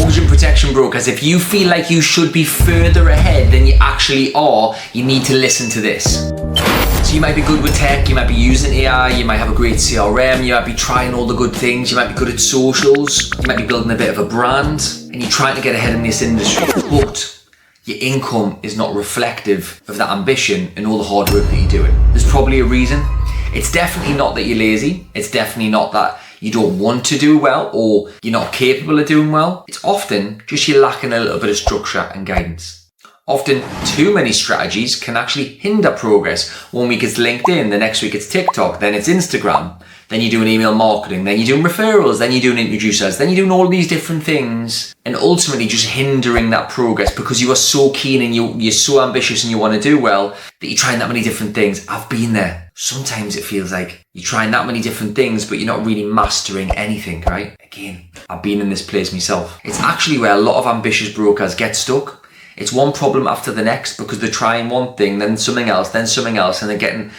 Mortgage and protection brokers, if you feel like you should be further ahead than you actually are, you need to listen to this. So you might be good with tech, you might be using AI, you might have a great CRM, you might be trying all the good things, you might be good at socials, you might be building a bit of a brand, and you're trying to get ahead in this industry, but your income is not reflective of that ambition and all the hard work that you're doing. There's probably a reason. It's definitely not that you're lazy. It's definitely not that you don't want to do well or you're not capable of doing well. It's often just you're lacking a little bit of structure and guidance. Often too many strategies can actually hinder progress. One week it's LinkedIn, the next week it's TikTok, then it's Instagram, then you're doing email marketing, then you're doing referrals, then you're doing introducers, then you're doing all these different things, and ultimately just hindering that progress because you are so keen and you're so ambitious and you want to do well that you're trying that many different things. I've been there. Sometimes it feels like you're trying that many different things, but you're not really mastering anything, right? Again, I've been in this place myself. It's actually where a lot of ambitious brokers get stuck. It's one problem after the next because they're trying one thing, then something else, and they're getting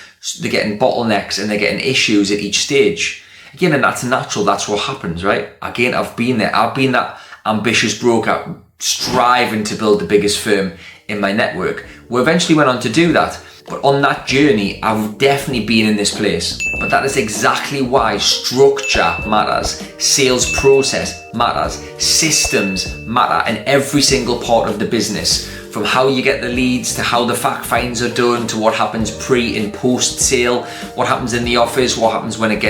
bottlenecks and they're getting issues at each stage. Again, and that's natural, that's what happens, right? Again, I've been there. I've been that ambitious broker striving to build the biggest firm in my network. We eventually went on to do that. But on that journey, I've definitely been in this place. But that is exactly why structure matters, sales process matters, systems matter in every single part of the business. From how you get the leads, to how the fact finds are done, to what happens pre and post sale, what happens in the office, what happens when it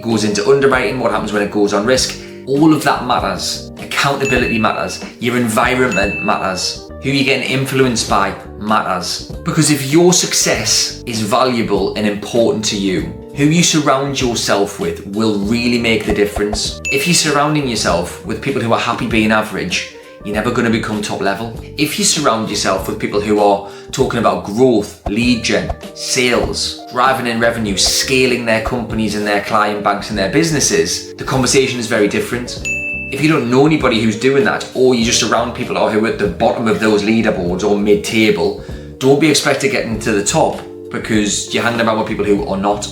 goes into underwriting, what happens when it goes on risk. All of that matters. Accountability matters. Your environment matters. Who you're getting influenced by matters. Because if your success is valuable and important to you, who you surround yourself with will really make the difference. If you're surrounding yourself with people who are happy being average, you're never going to become top level. If you surround yourself with people who are talking about growth, lead gen, sales, driving in revenue, scaling their companies and their client banks and their businesses, the conversation is very different. If you don't know anybody who's doing that, or you're just around people who are at the bottom of those leaderboards or mid-table, don't be expected to get into the top because you're hanging around with people who are not.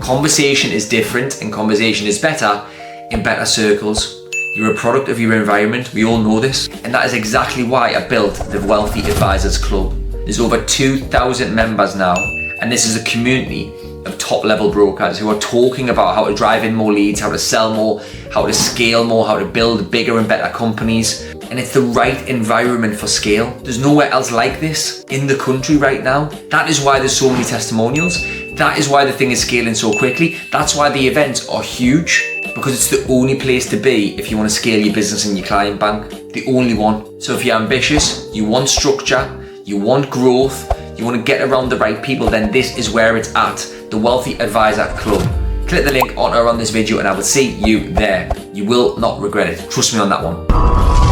Conversation is different and conversation is better in better circles. You're a product of your environment, we all know this, and that is exactly why I built the Wealthy Advisors Club. There's over 2,000 members now, and this is a community of top level brokers who are talking about how to drive in more leads, how to sell more, how to scale more, how to build bigger and better companies. And it's the right environment for scale. There's nowhere else like this in the country right now. That is why there's so many testimonials. That is why the thing is scaling so quickly. That's why the events are huge, because it's the only place to be if you want to scale your business and your client bank. The only one. So if you're ambitious, you want structure, you want growth, you want to get around the right people, then this is where it's at. The Wealthy Advisor Club. Click the link on or on this video and I will see you there. You will not regret it. Trust me on that one.